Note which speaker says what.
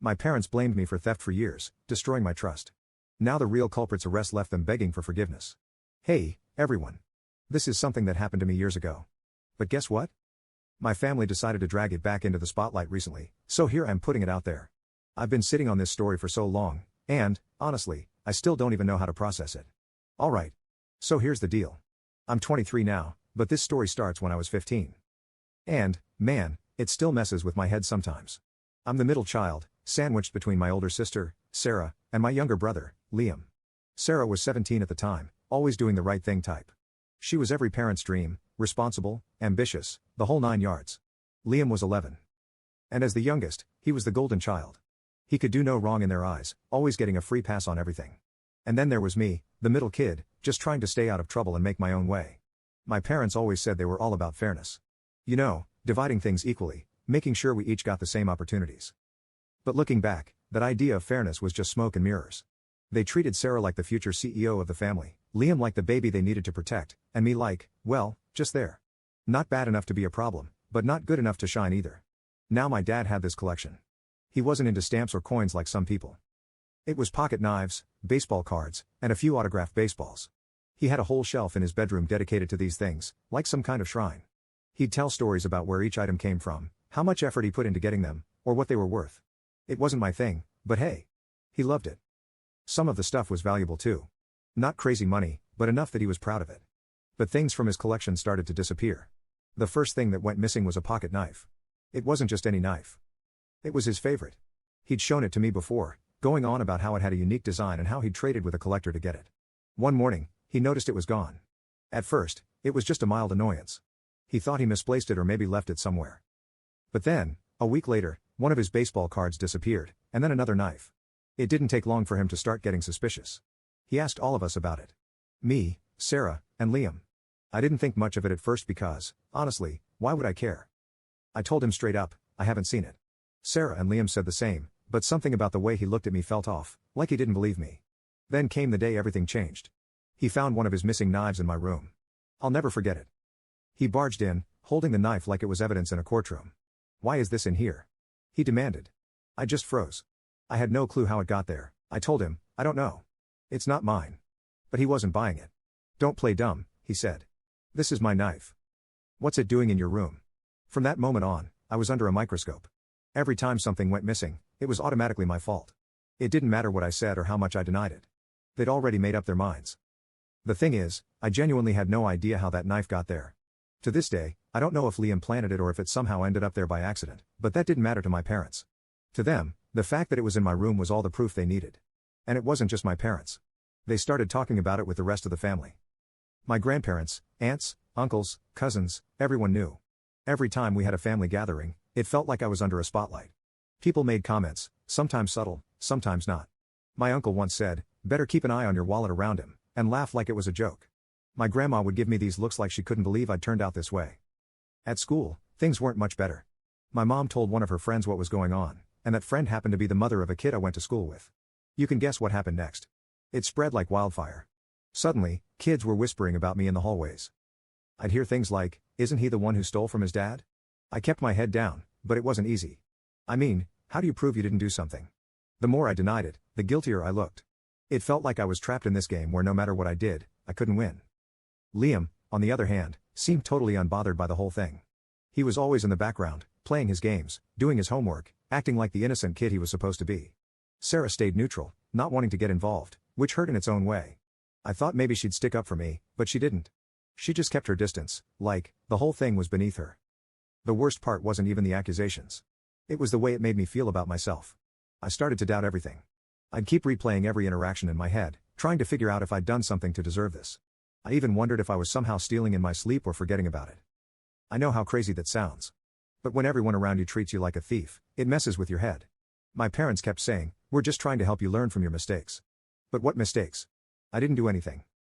Speaker 1: My parents blamed me for theft for years, destroying my trust. Now the real culprit's arrest left them begging for forgiveness. Hey, everyone. This is something that happened to me years ago. But guess what? My family decided to drag it back into the spotlight recently, so here I'm putting it out there. I've been sitting on this story for so long, and, honestly, I still don't even know how to process it. Alright. So here's the deal. I'm 23 now, but this story starts when I was 15. And, man, it still messes with my head sometimes. I'm the middle child, sandwiched between my older sister, Sarah, and my younger brother, Liam. Sarah was 17 at the time, always doing the right thing type. She was every parent's dream, responsible, ambitious, the whole 9 yards. Liam was 11. And as the youngest, he was the golden child. He could do no wrong in their eyes, always getting a free pass on everything. And then there was me, the middle kid, just trying to stay out of trouble and make my own way. My parents always said they were all about fairness. You know, dividing things equally, making sure we each got the same opportunities. But looking back, that idea of fairness was just smoke and mirrors. They treated Sarah like the future CEO of the family, Liam like the baby they needed to protect, and me like, well, just there. Not bad enough to be a problem, but not good enough to shine either. Now my dad had this collection. He wasn't into stamps or coins like some people. It was pocket knives, baseball cards, and a few autographed baseballs. He had a whole shelf in his bedroom dedicated to these things, like some kind of shrine. He'd tell stories about where each item came from, how much effort he put into getting them, or what they were worth. It wasn't my thing, but hey. He loved it. Some of the stuff was valuable too. Not crazy money, but enough that he was proud of it. But things from his collection started to disappear. The first thing that went missing was a pocket knife. It wasn't just any knife. It was his favorite. He'd shown it to me before, going on about how it had a unique design and how he'd traded with a collector to get it. One morning, he noticed it was gone. At first, it was just a mild annoyance. He thought he misplaced it or maybe left it somewhere. But then, a week later, one of his baseball cards disappeared, and then another knife. It didn't take long for him to start getting suspicious. He asked all of us about it. Me, Sarah, and Liam. I didn't think much of it at first because, honestly, why would I care? I told him straight up, I haven't seen it. Sarah and Liam said the same, but something about the way he looked at me felt off, like he didn't believe me. Then came the day everything changed. He found one of his missing knives in my room. I'll never forget it. He barged in, holding the knife like it was evidence in a courtroom. Why is this in here? He demanded. I just froze. I had no clue how it got there. I told him, I don't know. It's not mine. But he wasn't buying it. Don't play dumb, he said. This is my knife. What's it doing in your room? From that moment on, I was under a microscope. Every time something went missing, it was automatically my fault. It didn't matter what I said or how much I denied it. They'd already made up their minds. The thing is, I genuinely had no idea how that knife got there. To this day, I don't know if Liam planted it or if it somehow ended up there by accident, but that didn't matter to my parents. To them, the fact that it was in my room was all the proof they needed. And it wasn't just my parents. They started talking about it with the rest of the family. My grandparents, aunts, uncles, cousins, everyone knew. Every time we had a family gathering, it felt like I was under a spotlight. People made comments, sometimes subtle, sometimes not. My uncle once said, better keep an eye on your wallet around him, and laugh like it was a joke. My grandma would give me these looks like she couldn't believe I'd turned out this way. At school, things weren't much better. My mom told one of her friends what was going on, and that friend happened to be the mother of a kid I went to school with. You can guess what happened next. It spread like wildfire. Suddenly, kids were whispering about me in the hallways. I'd hear things like, isn't he the one who stole from his dad? I kept my head down, but it wasn't easy. I mean, how do you prove you didn't do something? The more I denied it, the guiltier I looked. It felt like I was trapped in this game where no matter what I did, I couldn't win. Liam, on the other hand, seemed totally unbothered by the whole thing. He was always in the background, playing his games, doing his homework, acting like the innocent kid he was supposed to be. Sarah stayed neutral, not wanting to get involved, which hurt in its own way. I thought maybe she'd stick up for me, but she didn't. She just kept her distance, like, the whole thing was beneath her. The worst part wasn't even the accusations. It was the way it made me feel about myself. I started to doubt everything. I'd keep replaying every interaction in my head, trying to figure out if I'd done something to deserve this. I even wondered if I was somehow stealing in my sleep or forgetting about it. I know how crazy that sounds. But when everyone around you treats you like a thief, it messes with your head. My parents kept saying, we're just trying to help you learn from your mistakes. But what mistakes? I didn't do anything.